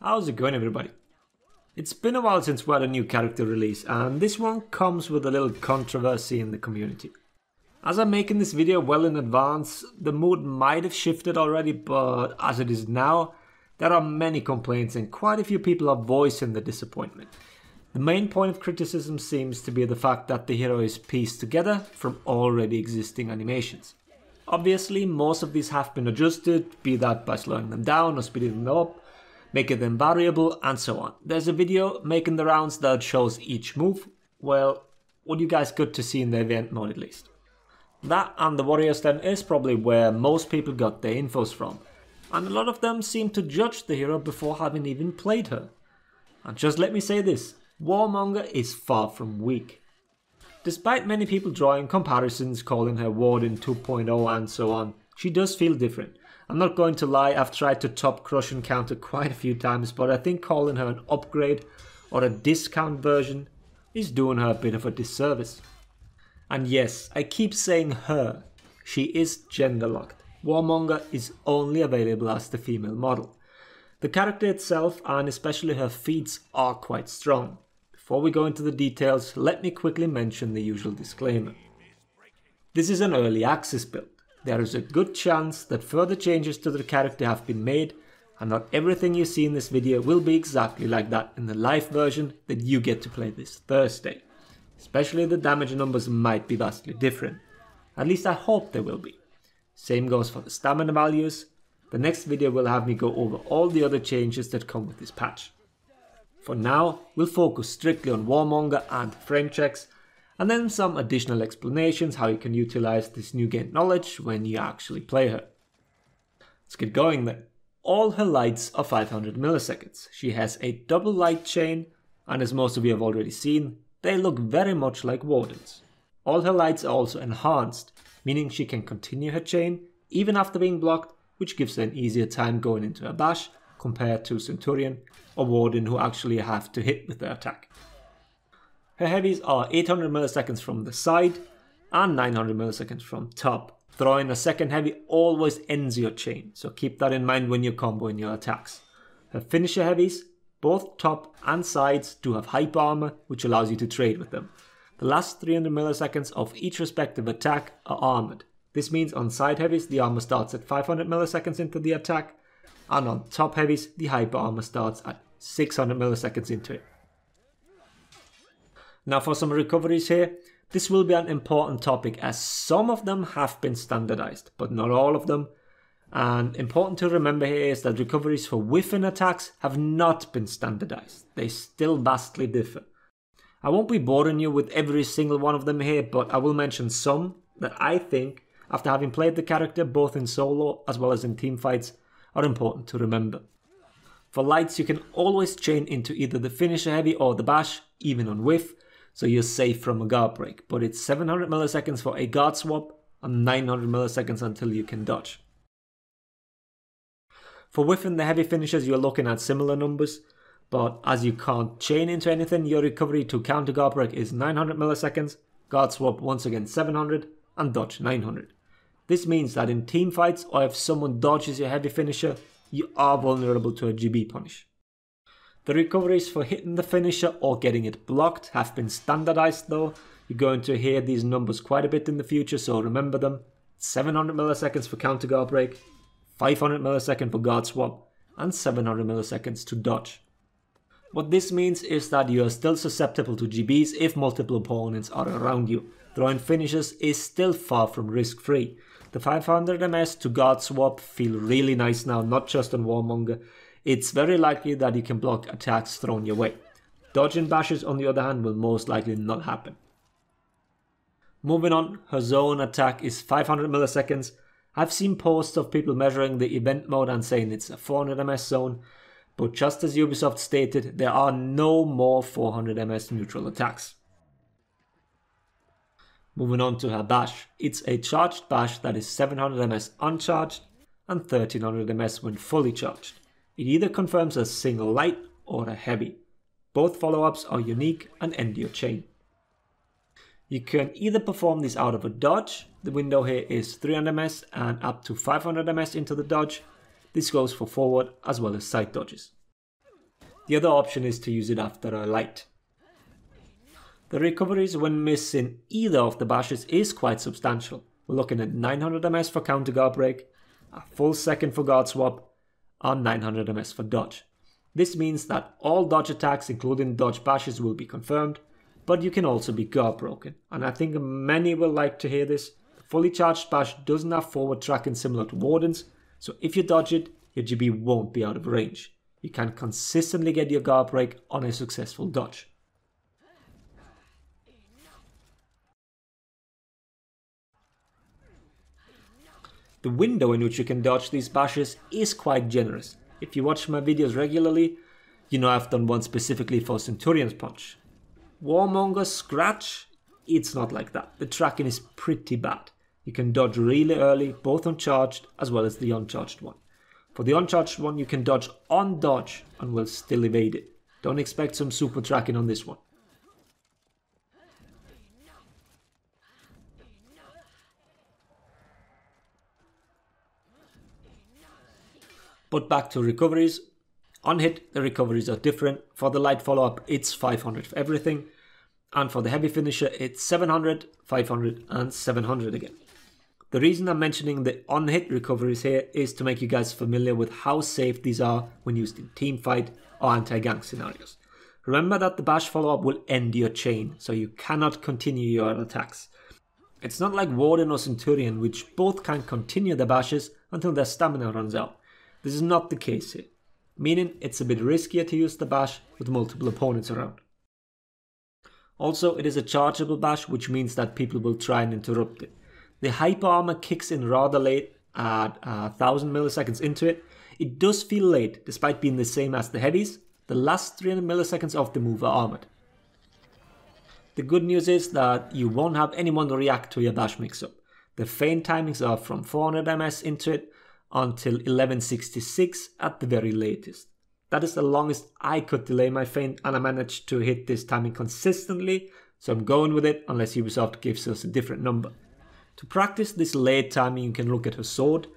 How's it going, everybody? It's been a while since we had a new character release, and this one comes with a little controversy in the community. As I'm making this video well in advance, the mood might have shifted already, but as it is now, there are many complaints and quite a few people are voicing the disappointment. The main point of criticism seems to be the fact that the hero is pieced together from already existing animations. Obviously, most of these have been adjusted, be that by slowing them down or speeding them up, making them variable, and so on. There's a video making the rounds that shows each move. Well, what you guys got to see in the event mode at least. That and the Warriors then is probably where most people got their infos from, and a lot of them seem to judge the hero before having even played her. And just let me say this, Warmonger is far from weak. Despite many people drawing comparisons, calling her Warden 2.0 and so on, she does feel different. I'm not going to lie, I've tried to top crush and counter quite a few times, but I think calling her an upgrade or a discount version is doing her a bit of a disservice. And yes, I keep saying her, she is gender locked. Warmonger is only available as the female model. The character itself and especially her feats are quite strong. Before we go into the details, let me quickly mention the usual disclaimer. This is an early access build. There is a good chance that further changes to the character have been made, and not everything you see in this video will be exactly like that in the live version that you get to play this Thursday. Especially the damage numbers might be vastly different. At least I hope they will be. Same goes for the stamina values. The next video will have me go over all the other changes that come with this patch. For now, we'll focus strictly on Warmonger and Framechecks, and then some additional explanations how you can utilize this new gained knowledge when you actually play her. Let's get going then. All her lights are 500 milliseconds. She has a double light chain, and as most of you have already seen, they look very much like Wardens. All her lights are also enhanced, meaning she can continue her chain even after being blocked, which gives her an easier time going into a bash compared to Centurion or Warden who actually have to hit with their attack. Her heavies are 800 milliseconds from the side and 900 milliseconds from top. Throwing a second heavy always ends your chain, so keep that in mind when you're comboing your attacks. Her finisher heavies, both top and sides, do have hyper armor, which allows you to trade with them. The last 300 milliseconds of each respective attack are armored. This means on side heavies the armor starts at 500 milliseconds into the attack, and on top heavies the hyper armor starts at 600 milliseconds into it. Now for some recoveries here, this will be an important topic as some of them have been standardized, but not all of them. And important to remember here is that recoveries for whiffing attacks have not been standardized. They still vastly differ. I won't be boring you with every single one of them here, but I will mention some that I think, after having played the character both in solo as well as in team fights, are important to remember. For lights, you can always chain into either the finisher heavy or the bash, even on whiff, so you're safe from a guard break, but it's 700 milliseconds for a guard swap and 900 milliseconds until you can dodge. For whiffing the heavy finishers, you're looking at similar numbers, but as you can't chain into anything, your recovery to counter guard break is 900 milliseconds, guard swap once again 700, and dodge 900. This means that in team fights or if someone dodges your heavy finisher, you are vulnerable to a GB punish. The recoveries for hitting the finisher or getting it blocked have been standardized though. You're going to hear these numbers quite a bit in the future, so remember them. 700 milliseconds for counter guard break, 500 milliseconds for guard swap, and 700 milliseconds to dodge. What this means is that you are still susceptible to GBs if multiple opponents are around you. Throwing finishers is still far from risk-free. The 500 MS to guard swap feel really nice now, not just on Warmonger. It's very likely that you can block attacks thrown your way. Dodge and bashes on the other hand will most likely not happen. Moving on, her zone attack is 500 milliseconds. I've seen posts of people measuring the event mode and saying it's a 400 MS zone, but just as Ubisoft stated, there are no more 400 MS neutral attacks. Moving on to her bash, it's a charged bash that is 700 MS uncharged and 1300 MS when fully charged. It either confirms a single light or a heavy. Both follow-ups are unique and end your chain. You can either perform this out of a dodge, the window here is 300 MS and up to 500 MS into the dodge. This goes for forward as well as side dodges. The other option is to use it after a light. The recoveries when missing either of the bashes is quite substantial. We're looking at 900 ms for counter guard break, a full second for guard swap, and 900 ms for dodge. This means that all dodge attacks including dodge bashes will be confirmed, but you can also be guard broken, and I think many will like to hear this. The fully charged bash doesn't have forward tracking similar to Warden's, so if you dodge it, your GB won't be out of range. You can consistently get your guard break on a successful dodge. The window in which you can dodge these bashes is quite generous. If you watch my videos regularly, you know I've done one specifically for Centurion's Punch. Warmonger Scratch, it's not like that. The tracking is pretty bad. You can dodge really early, both uncharged as well as the uncharged one. For the uncharged one, you can dodge on dodge and will still evade it. Don't expect some super tracking on this one. But back to recoveries. On hit, the recoveries are different. For the light follow-up, it's 500 for everything. And for the heavy finisher, it's 700, 500 and 700 again. The reason I'm mentioning the on-hit recoveries here is to make you guys familiar with how safe these are when used in teamfight or anti-gank scenarios. Remember that the bash follow-up will end your chain, so you cannot continue your attacks. It's not like Warden or Centurion, which both can continue the bashes until their stamina runs out. This is not the case here, meaning it's a bit riskier to use the bash with multiple opponents around. Also, it is a chargeable bash, which means that people will try and interrupt it. The hyper armor kicks in rather late at 1000 milliseconds into it. It does feel late, despite being the same as the heavies. The last 300 milliseconds of the move are armored. The good news is that you won't have anyone react to your bash mix-up. The feint timings are from 400 ms into it until 1166 at the very latest. That is the longest I could delay my feint, and I managed to hit this timing consistently, so I'm going with it unless Ubisoft gives us a different number. To practice this late timing, you can look at her sword.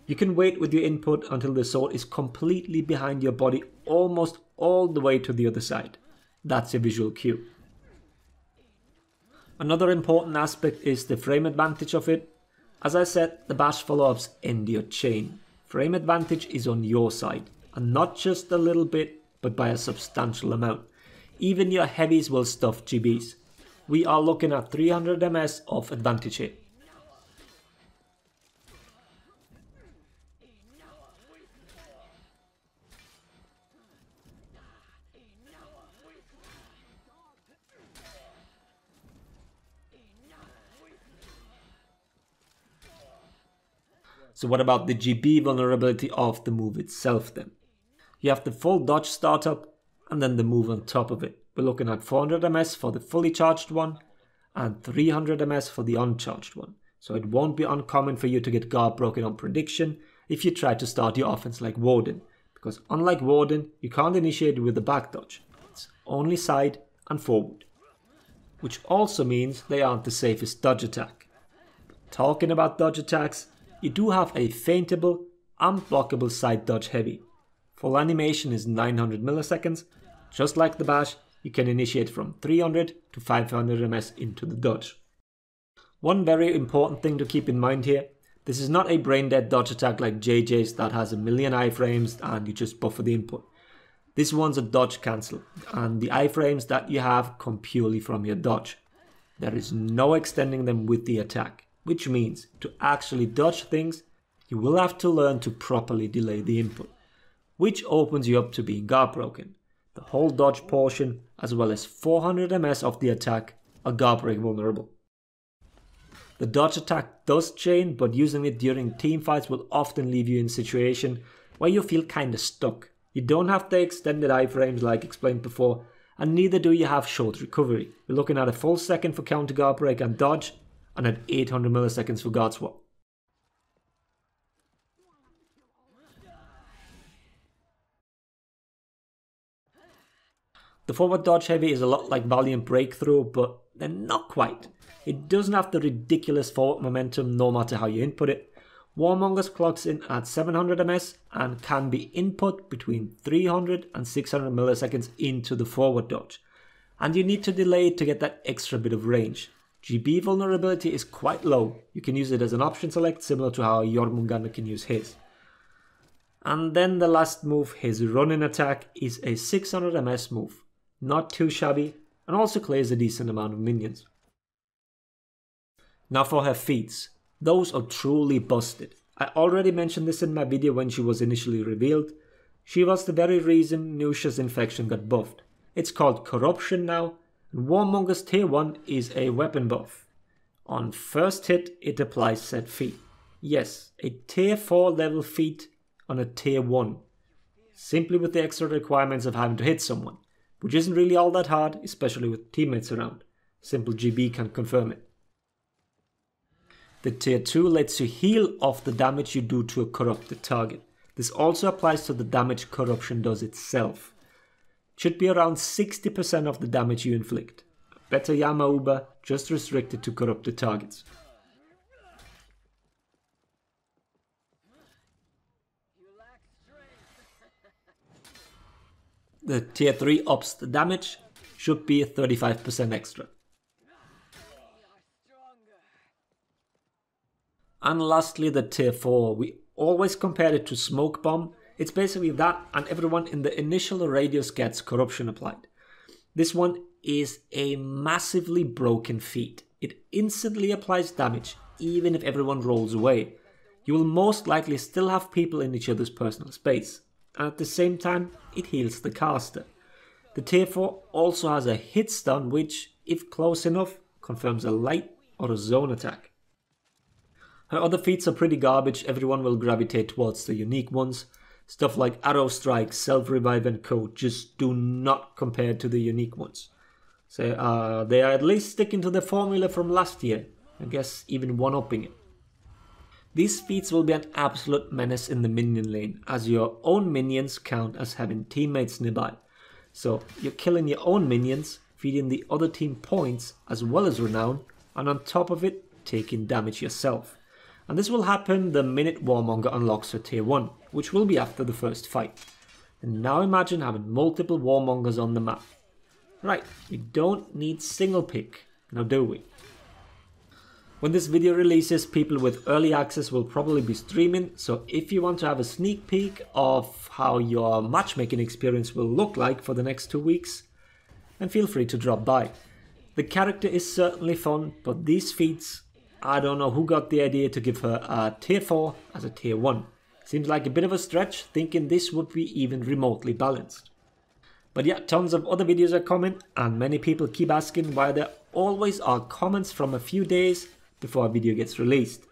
You can wait with your input until the sword is completely behind your body, almost all the way to the other side. That's a visual cue. Another important aspect is the frame advantage of it. As I said, the bash follow-ups end your chain. Frame advantage is on your side, and not just a little bit, but by a substantial amount. Even your heavies will stuff GBs. We are looking at 300 ms of advantage here. So what about the GB vulnerability of the move itself then? You have the full dodge startup and then the move on top of it. We're looking at 400 ms for the fully charged one and 300 ms for the uncharged one. So it won't be uncommon for you to get guard broken on prediction if you try to start your offense like Warden. Because unlike Warden, you can't initiate it with the back dodge. It's only side and forward. Which also means they aren't the safest dodge attack. But talking about dodge attacks, you do have a feintable, unblockable side dodge heavy. Full animation is 900 milliseconds. Just like the bash, you can initiate from 300 to 500 ms into the dodge. One very important thing to keep in mind here, this is not a brain dead dodge attack like JJ's that has a million iframes and you just buffer the input. This one's a dodge cancel, and the iframes that you have come purely from your dodge. There is no extending them with the attack. Which means to actually dodge things, you will have to learn to properly delay the input, which opens you up to being guard broken. The whole dodge portion, as well as 400 ms of the attack, are guard break vulnerable. The dodge attack does chain, but using it during team fights will often leave you in a situation where you feel kinda stuck. You don't have the extended iframes like explained before, and neither do you have short recovery. You're looking at a full second for counter guard break and dodge, and at 800 milliseconds for guard swap. The forward dodge heavy is a lot like Valiant Breakthrough, but they're not quite. It doesn't have the ridiculous forward momentum no matter how you input it. Warmongers clocks in at 700 ms and can be input between 300 and 600 milliseconds into the forward dodge, and you need to delay it to get that extra bit of range. GB vulnerability is quite low, you can use it as an option select similar to how Jormungandr can use his. And then the last move, his run-in attack, is a 600 ms move, not too shabby, and also clears a decent amount of minions. Now for her feats. Those are truly busted. I already mentioned this in my video when she was initially revealed. She was the very reason Nusha's infection got buffed. It's called Corruption now, and Warmonger's tier 1 is a weapon buff. On first hit it applies said feat. Yes, a tier 4 level feat on a tier 1. Simply with the extra requirements of having to hit someone, which isn't really all that hard, especially with teammates around. Simple GB can confirm it. The tier 2 lets you heal off the damage you do to a corrupted target. This also applies to the damage corruption does itself. It should be around 60% of the damage you inflict. Better Yama Uba, just restricted to corrupted targets. The tier 3 ups the damage, should be 35% extra. And lastly, the tier 4, we always compare it to Smoke Bomb. It's basically that, and everyone in the initial radius gets corruption applied. This one is a massively broken feat. It instantly applies damage, even if everyone rolls away. You will most likely still have people in each other's personal space, and at the same time, it heals the caster. The tier 4 also has a hit stun which, if close enough, confirms a light or a zone attack. Her other feats are pretty garbage, everyone will gravitate towards the unique ones. Stuff like Arrow Strike, Self-Revive and Co. just do not compare to the unique ones. So they are at least sticking to the formula from last year, I guess even one-upping it. These feats will be an absolute menace in the minion lane, as your own minions count as having teammates nearby. So you're killing your own minions, feeding the other team points as well as renown, and on top of it, taking damage yourself. And this will happen the minute Warmonger unlocks her tier 1, which will be after the first fight. And now imagine having multiple Warmongers on the map. Right, we don't need single pick, now do we? When this video releases, people with early access will probably be streaming, so if you want to have a sneak peek of how your matchmaking experience will look like for the next 2 weeks, then feel free to drop by. The character is certainly fun, but these feats, I don't know who got the idea to give her a tier 4 as a tier 1. Seems like a bit of a stretch, thinking this would be even remotely balanced. But yeah, tons of other videos are coming, and many people keep asking why there always are comments from a few days before a video gets released.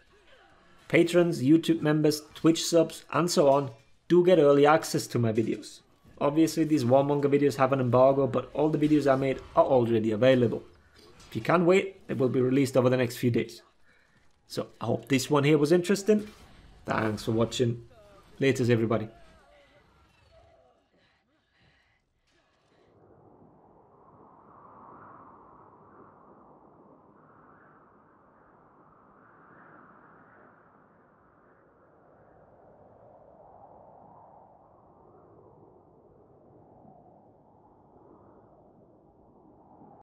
Patrons, YouTube members, Twitch subs, and so on do get early access to my videos. Obviously these Warmonger videos have an embargo, but all the videos I made are already available. If you can't wait, they will be released over the next few days. So I hope this one here was interesting. Thanks for watching. Laters everybody.